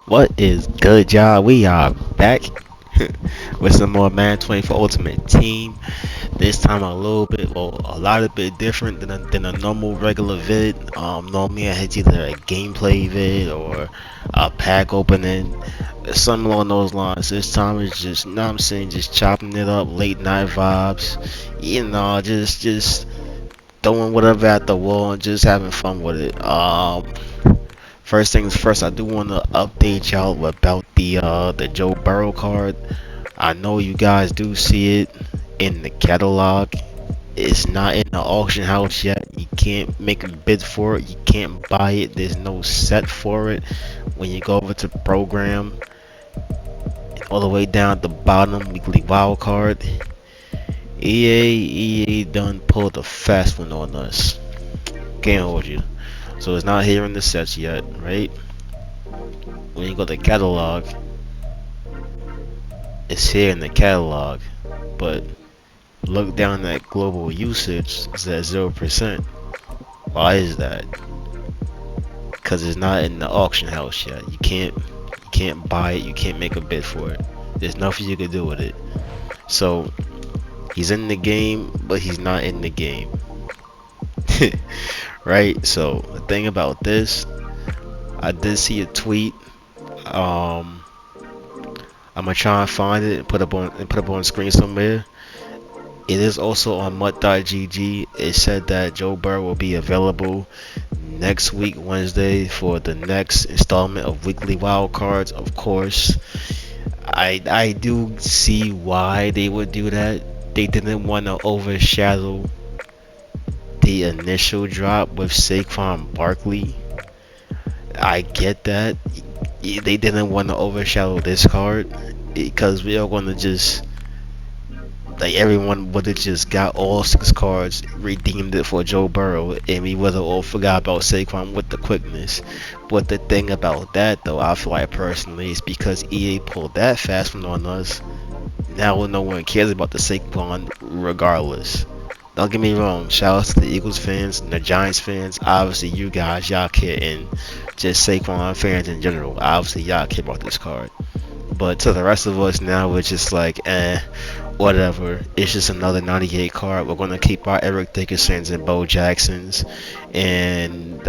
What is good, y'all? We are back with some more Madden 24 Ultimate Team. This time a little bit, well, a lot of bit different than a normal regular vid. Normally I had either a gameplay vid or a pack opening, something along those lines. This time it's just, you know what I'm saying, just chopping it up, late night vibes. Just throwing whatever at the wall and just having fun with it. First things first, I do want to update y'all about the Joe Burrow card. I know you guys do see it in the catalog. It's not in the auction house yet. You can't make a bid for it. You can't buy it. There's no set for it. When you go over to program, all the way down at the bottom, weekly wild card. EA done pulled a fast one on us. Can't hold you. So it's not here in the sets yet, right? When you go to catalog, it's here in the catalog, but look down at global usage, it's at 0%. Why is that? Because it's not in the auction house yet. You can't buy it, you can't make a bid for it. There's nothing you can do with it. So he's in the game, but he's not in the game. Right? So the thing about this, I did see a tweet. Um I'm gonna try and find it and put up on screen somewhere. It is also on mutt.gg. It said that Joe Burrow will be available next week, Wednesday, for the next installment of Weekly Wild Cards. Of course, I do see why they would do that. They didn't want to overshadow the initial drop with Saquon Barkley. I get that. They didn't want to overshadow this card because we are going to just like everyone would have just got all 6 cards, redeemed it for Joe Burrow, and we would have all forgot about Saquon with the quickness. But the thing about that, though, I feel like personally, is because EA pulled that fast one on us. Now no one cares about the Saquon regardless. Don't get me wrong. Shout out to the Eagles fans and the Giants fans. Obviously, you guys, y'all care, and just Saquon fans in general. Obviously, y'all care about this card. But to the rest of us now, we're just like, whatever. It's just another 98 card. We're gonna keep our Eric Dickersons and Bo Jacksons and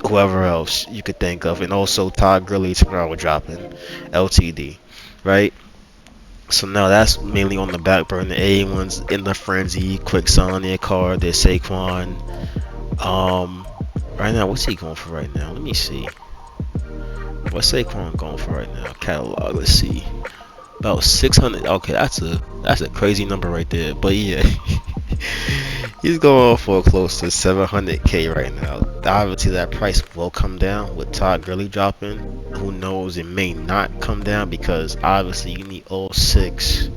whoever else you could think of, and also Todd Gurley tomorrow dropping LTD, right? So now that's mainly on the back burner. Everyone's in the frenzy, quick selling their card, their Saquon. Right now, what's he going for right now? Let me see. What's Saquon going for right now? Catalog. Let's see. About 600. Okay, that's a crazy number right there. But yeah, he's going for close to 700K right now. Obviously, that price will come down with Todd Gurley dropping. Who knows? It may not come down because obviously you need all 6.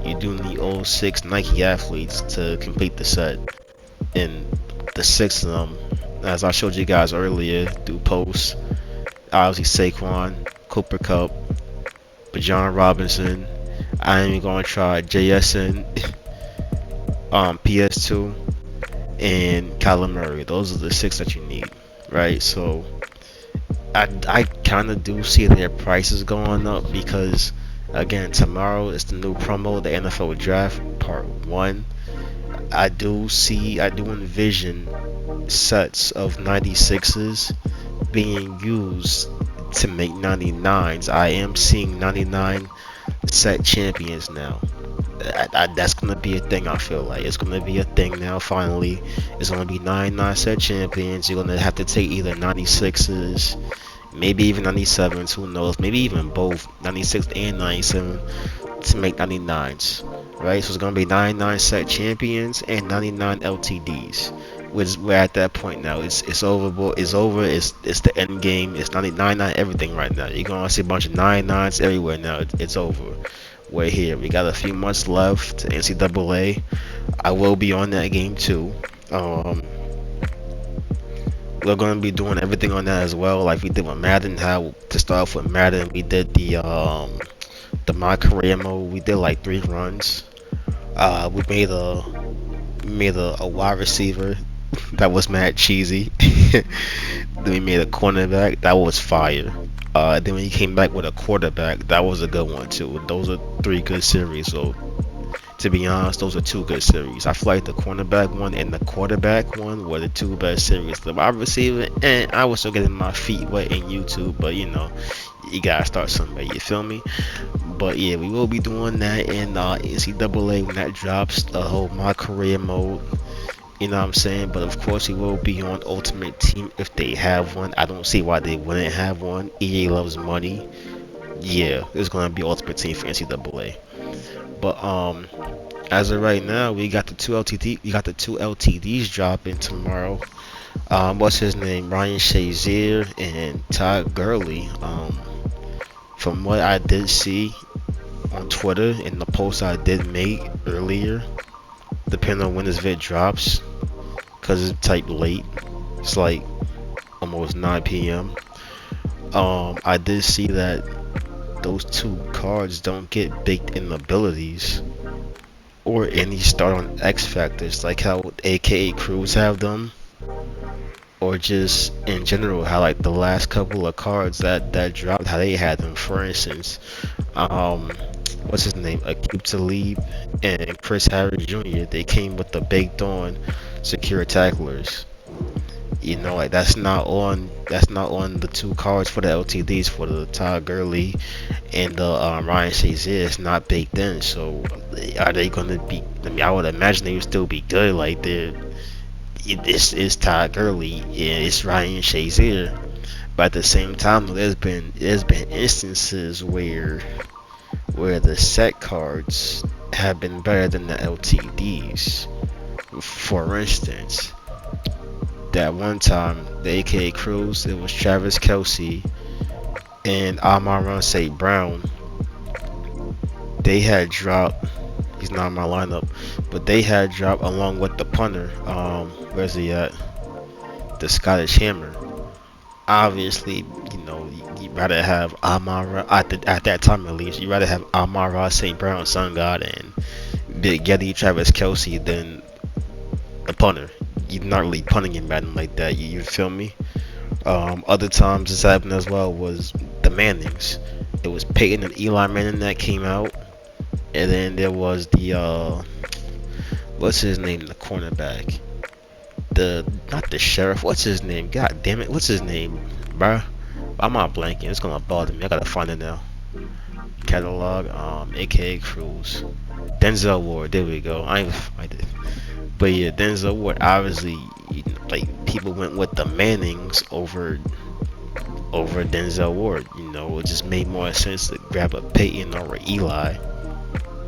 You do need all 6 Nike athletes to complete the set, and the 6 of them, as I showed you guys earlier, through posts. Obviously, Saquon, Cooper Cup, Bijan Robinson. I am going to try JSN, PS2, and Kyler Murray. Those are the 6 that you need, right? So I kind of do see their prices going up because again, tomorrow is the new promo, the NFL Draft Part 1. I do envision sets of 96s being used to make 99s. I am seeing 99 set champions now. That's gonna be a thing. I feel like it's gonna be a thing now. Finally, it's gonna be 99 set champions. You're gonna have to take either 96s, maybe even 97s. Who knows? Maybe even both 96 and 97 to make 99s. Right? So it's gonna be 99 set champions and 99 LTDs. Which we're at that point now. It's over. It's over. It's the end game. It's 99 everything right now. You're gonna see a bunch of 99s everywhere now. It's over. We're here. We got a few months left. NCAA. I will be on that game too. We're gonna be doing everything on that as well, like we did with Madden. How to start off with Madden, we did the My Career mode. We did like 3 runs. We made a wide receiver that was mad cheesy. Then we made a cornerback that was fire. Then when he came back with a quarterback, that was a good one too. Those are three good series. So to be honest, those are two good series. I feel like the cornerback one and the quarterback one were the two best series. The wide receiver, and I was still getting my feet wet in YouTube, but you know, you gotta start somewhere. You feel me? But yeah, we will be doing that in NCAA when that drops. The whole my career mode. You know what I'm saying? But of course, we will be on Ultimate Team if they have one. I don't see why they wouldn't have one. EA loves money. Yeah, it's gonna be Ultimate Team for NCAA. But as of right now, we got the two LTDs dropping tomorrow. What's his name? Ryan Shazier and Todd Gurley. From what I did see on Twitter in the post I did make earlier, depending on when this vid drops, cause it's type late. It's like almost 9 p.m. I did see that those two cards don't get baked in abilities or any start on X factors like how AKA Crews have them, or just in general how like the last couple of cards that dropped how they had them. For instance, um, what's his name? Akib Talib and Chris Harris Jr. They came with the baked on secure tacklers. You know, like that's not on the two cards for the LTDs for the Todd Gurley and the Ryan Shazier. It's not baked in. So are they gonna be? I mean, I would imagine they would still be good. Like this is Todd Gurley and it's Ryan Shazier. But at the same time, there's been instances where the set cards have been better than the LTDs. For instance, that one time, the AKA Crews, it was Travis Kelsey and Amon St. Brown. They had dropped. He's not in my lineup, but they had dropped along with the punter. Where's he at? The Scottish Hammer. Obviously, you know, you'd rather have Amara at that time at least. You'd rather have Amara St. Brown, Sun God, and Big Getty Travis Kelsey than the punter. You're not really punting in Madden like that. You feel me? Other times this happened as well was the Mannings. It was Peyton and Eli Manning that came out, and then there was the what's his name, the cornerback, the not the sheriff. What's his name? God damn it, what's his name, bruh? I'm not blanking. It's gonna bother me. I gotta find it now. Catalog, AKA Cruz, Denzel Ward. There we go. I did. But yeah, Denzel Ward, obviously, like people went with the Mannings over Denzel Ward. You know, it just made more sense to grab a Peyton or a Eli,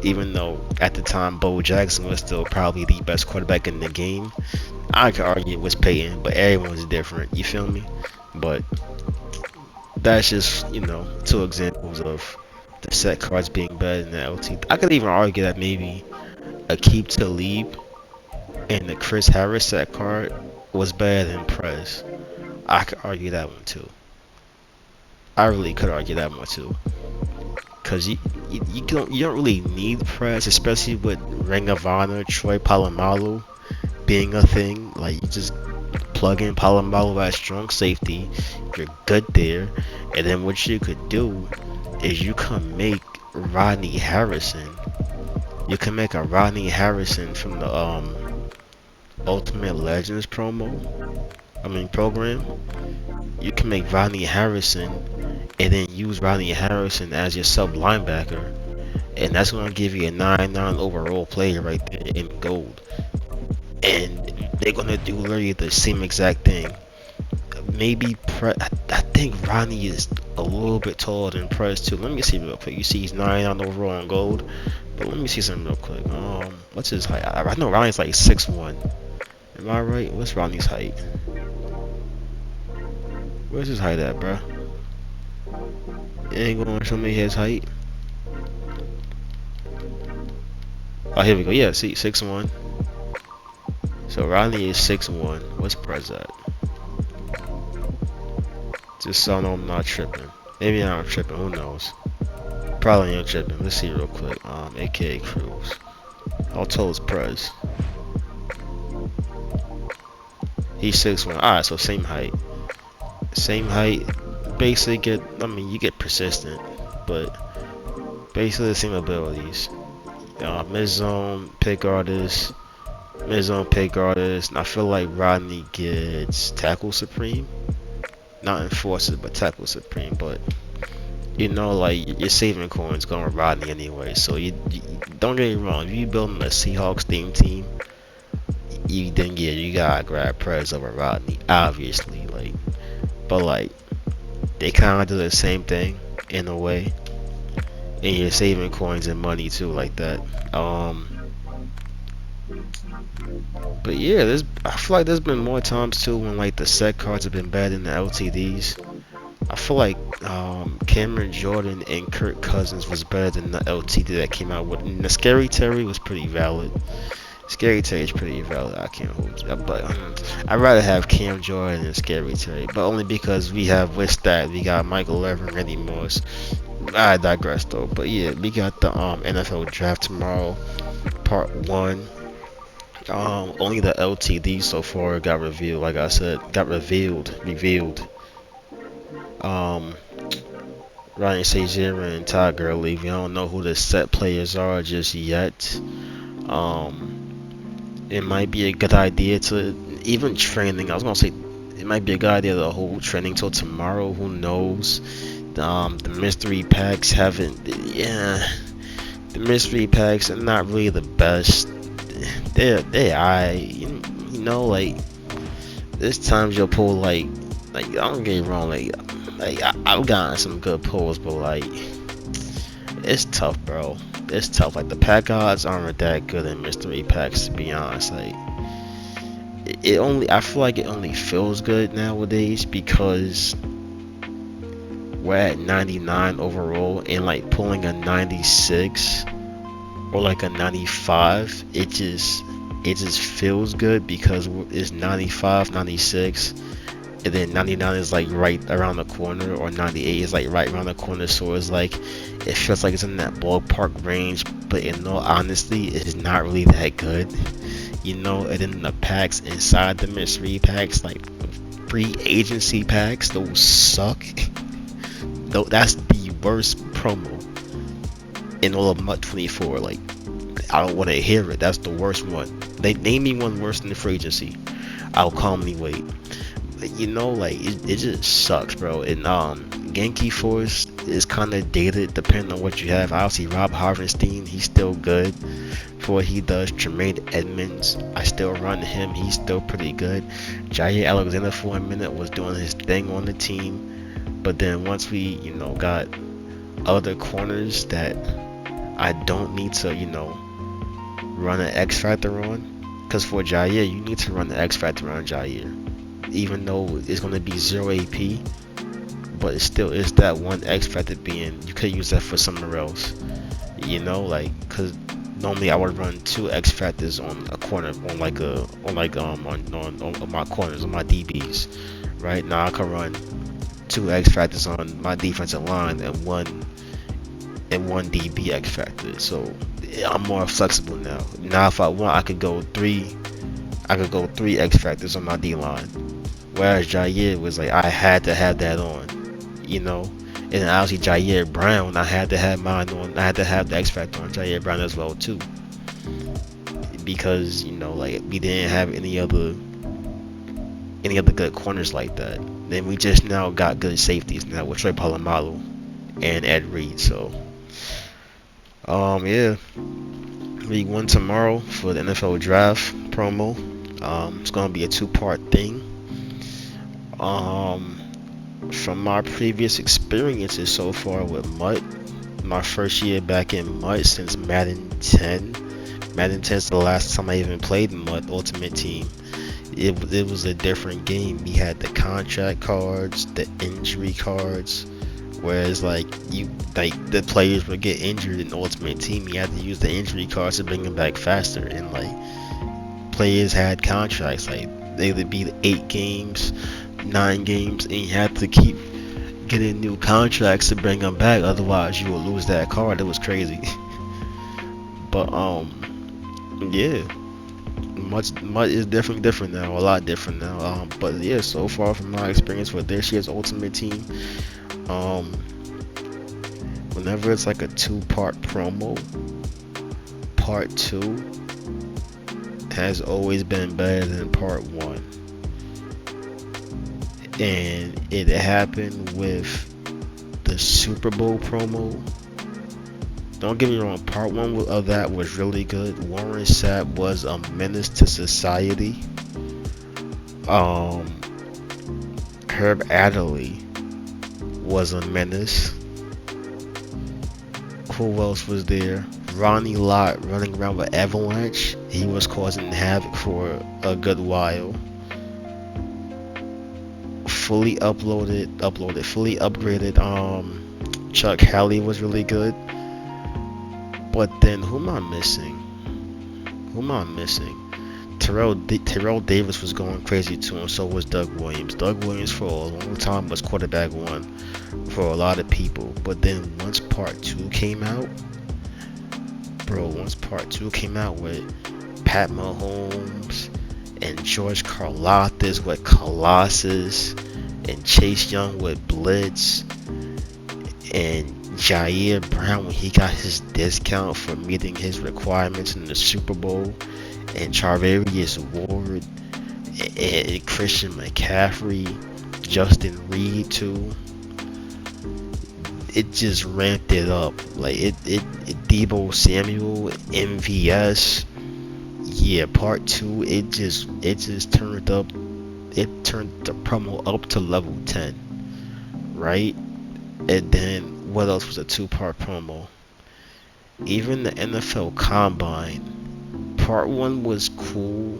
even though at the time Bo Jackson was still probably the best quarterback in the game. I could argue it was Peyton, but everyone's different. You feel me? But that's just, you know, two examples of the set cards being better than the LT. I could even argue that maybe Aqib Talib and the Chris Harris set card was better than Prez. I could argue that one too. I really could argue that one too. Cause you don't really need Prez, especially with Ring of Honor, Troy Polamalu being a thing. Like you just plug in Polamalu as strong safety, you're good there. And then what you could do is you can make Rodney Harrison. You can make a Rodney Harrison from the Ultimate Legends program. You can make Rodney Harrison and then use Rodney Harrison as your sub linebacker, and that's gonna give you a 9-9 overall player right there in gold. And they're gonna do literally the same exact thing. Maybe I think Rodney is a little bit taller than Prez too. Let me see real quick. You see he's 9-9 overall in gold, but let me see something real quick. What's his height? I know Rodney's like 6'1". Am I right? What's Rodney's height? Where's his height at, bruh? You ain't gonna show me his height? Oh, here we go. Yeah, see, 6'1". So Rodney is 6'1". What's Prez at? Just so I know I'm not tripping. Maybe I'm tripping. Who knows? Probably ain't tripping. Let's see real quick. AKA Cruz. How tall is Prez? He's 6'1". Alright, so same height. Same height. basically get. I mean, you get persistent, but basically the same abilities. Mid-zone, pick artist, mid-zone, pick artist. And I feel like Rodney gets tackle supreme, not enforcer, but tackle supreme. But like you're saving coins going with Rodney anyway. So you don't get me wrong. If you building a Seahawks theme team, you gotta grab Prez over Rodney, obviously. But they kind of do the same thing in a way, and you're saving coins and money too, like that. But yeah, I feel like there's been more times too when the set cards have been better than the LTDs. I feel like Cameron Jordan and Kirk Cousins was better than the LTD that came out with. And the Scary Terry was pretty valid. Scary Terry is pretty valid. I can't hold you, but I'd rather have Cam Jordan than Scary Terry, but only because we have with that we got Michael Lever and Randy Moss. I digress though. But yeah, we got the NFL draft tomorrow, part 1. Only the LTD so far got revealed. Like I said, got revealed. Um, Ryan Sajira and Todd Gurley. We don't know who the set players are just yet. It might be a good idea to even training. I was gonna say it might be a good idea to hold training till tomorrow. Who knows? The mystery packs haven't. Yeah, the mystery packs are not really the best. There's times you'll pull I don't get it wrong, I've gotten some good pulls, but it's tough, bro. It's tough. The pack odds aren't that good in mystery packs, to be honest. I feel like it only feels good nowadays because we're at 99 overall, and pulling a 96 or a 95, it just feels good because it's 95, 96, and then 99 is right around the corner, or 98 is right around the corner. So it's it feels like it's in that ballpark range, but in all honesty, it's not really that good, And then the packs inside the mystery packs, free agency packs, those suck. That's the worst promo in all of MUT 24. I don't want to hear it. That's the worst one. They name me one worse than the free agency, I'll calmly wait. But it just sucks, bro. And Genki Force is kind of dated depending on what you have. Obviously, Rob Harvenstein, he's still good for what he does. Tremaine Edmonds, I still run him. He's still pretty good. Jair Alexander for a minute was doing his thing on the team. But then once we, got other corners that I don't need to, run an X Factor on. Because for Jair, you need to run the X Factor on Jair. Even though it's going to be 0 AP. But it still is that one X Factor being, you could use that for somewhere else. Because normally I would run 2 X Factors on a corner, on my corners, on my DBs. Right now I can run 2 X Factors on my defensive line and one DB X Factor. So I'm more flexible now. Now if I want, I could go 3 X Factors on my D line. Whereas Jair was I had to have that on, And then obviously Jair Brown, I had to have mine on. I had to have the X Factor on Jair Brown as well too. Because we didn't have any other good corners like that. Then we just now got good safeties now with Troy Polamalu and Ed Reed. So yeah, week 1 tomorrow for the NFL draft promo. It's gonna be a 2-part thing. From my previous experiences so far with MUT, my first year back in MUT since Madden 10. Madden 10 is the last time I even played MUT Ultimate Team. It was a different game. We had the contract cards, the injury cards, whereas the players would get injured in Ultimate Team. You had to use the injury cards to bring them back faster, and players had contracts they would be 8 games, 9 games, and you had to keep getting new contracts to bring them back, otherwise you would lose that card. It was crazy. But yeah, much is different now, a lot different now. But yeah, so far from my experience with this year's Ultimate Team, um, whenever it's like a two-part promo, part two has always been better than part one, and it happened with the Super Bowl promo. Don't get me wrong, part one of that was really good. Warren Sapp was a menace to society. Um, Herb Adderley was a menace. Who else was there? Ronnie Lott running around with Avalanche. He was causing havoc for a good while. Fully fully upgraded. Chuck Halley was really good. But then who am I missing? Terrell Davis was going crazy too, and so was Doug Williams. Doug Williams for a long time was quarterback one for a lot of people. But then once part two came out, with Pat Mahomes and George Karlaftis with Colossus and Chase Young with Blitz and Jair Brown when he got his discount for meeting his requirements in the Super Bowl, and Charvarius Ward and Christian McCaffrey, Justin Reed too. It just ramped it up. Like it Debo Samuel, MVS. Yeah, part two, it just turned up. It turned the promo up to level 10, right? And then what else was a two-part promo? Even the NFL Combine, part one was cool.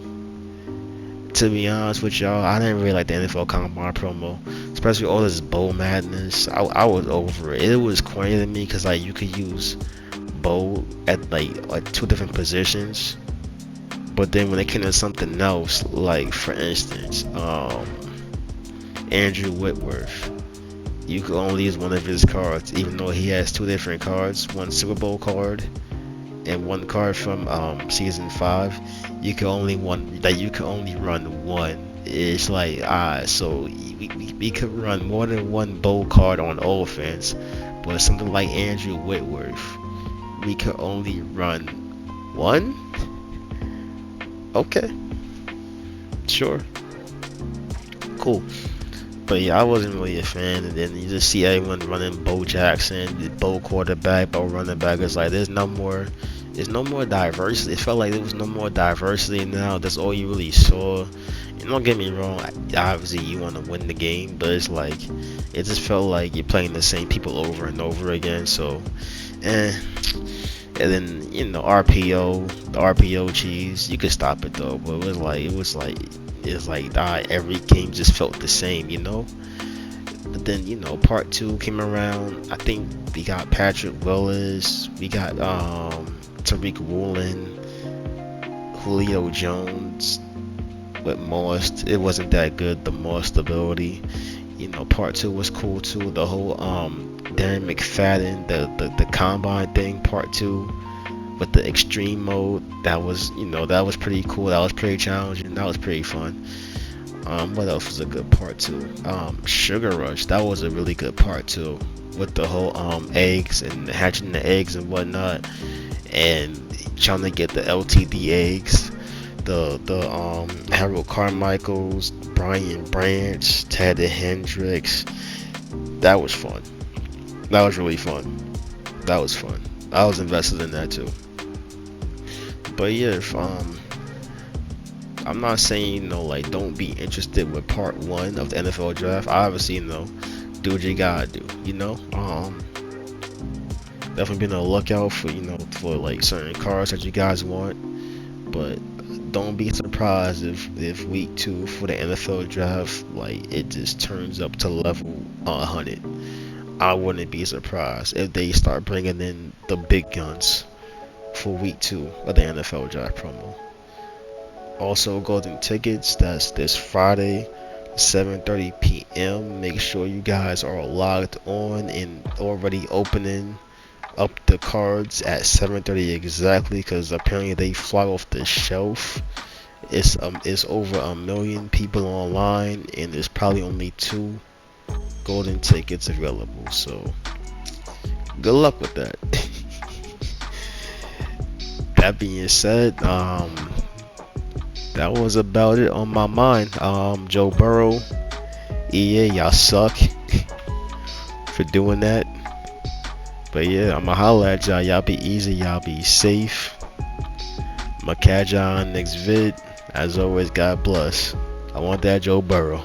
To be honest with y'all, I didn't really like the NFL Combine promo, especially all this bow madness. I was over it. It was corny to me because like you could use bow at like two different positions, but then when it came to something else, like for instance, Andrew Whitworth, you could only use one of his cards, even though he has two different cards, one Super Bowl card and one card from season 5. You can only run one. It's like so we could run more than one bowl card on offense, but something like Andrew Whitworth, we could only run one. Okay, sure, cool. But yeah, I wasn't really a fan, and then you just see everyone running Bo Jackson, Bo quarterback, Bo running back. It's like there's no more diversity. It felt like there was no more diversity now. That's all you really saw. And don't get me wrong, obviously you want to win the game, but it's like it just felt like you're playing the same people over and over again. So, and then the RPO cheese, you could stop it though. But it's like every game just felt the same, But then part two came around. I think we got Patrick Willis, we got Tariq Woolen, Julio Jones with Moss. It wasn't that good, the Moss stability. Part two was cool too. The whole Darren McFadden, the combine thing, part two with the extreme mode, that was pretty cool. That was pretty challenging. That was pretty fun. What else was a good part two? Sugar Rush, that was a really good part too, with the whole eggs and hatching the eggs and whatnot, and trying to get the LTD eggs. The Harold Carmichaels, Brian Branch, Ted Hendricks. That was fun. That was really fun. That was fun. I was invested in that too. But yeah, if, I'm not saying like don't be interested with part one of the NFL draft. Obviously, do what you gotta do. Definitely be on the lookout for like certain cards that you guys want. But don't be surprised if week 2 for the NFL draft, like it just turns up to level 100. I wouldn't be surprised if they start bringing in the big guns for week 2 of the NFL draft promo. Also, golden tickets, that's this Friday, 7:30 p.m. Make sure you guys are logged on and already opening up the cards at 7:30 exactly, because apparently they fly off the shelf It's over 1 million people online, and there's probably only 2 golden tickets available. So good luck with that. That being said, that was about it on my mind. Joe Burrow, EA, y'all suck for doing that. But yeah, I'ma holla at y'all. Y'all be easy. Y'all be safe. I'ma catch y'all on next vid. As always, God bless. I want that Joe Burrow.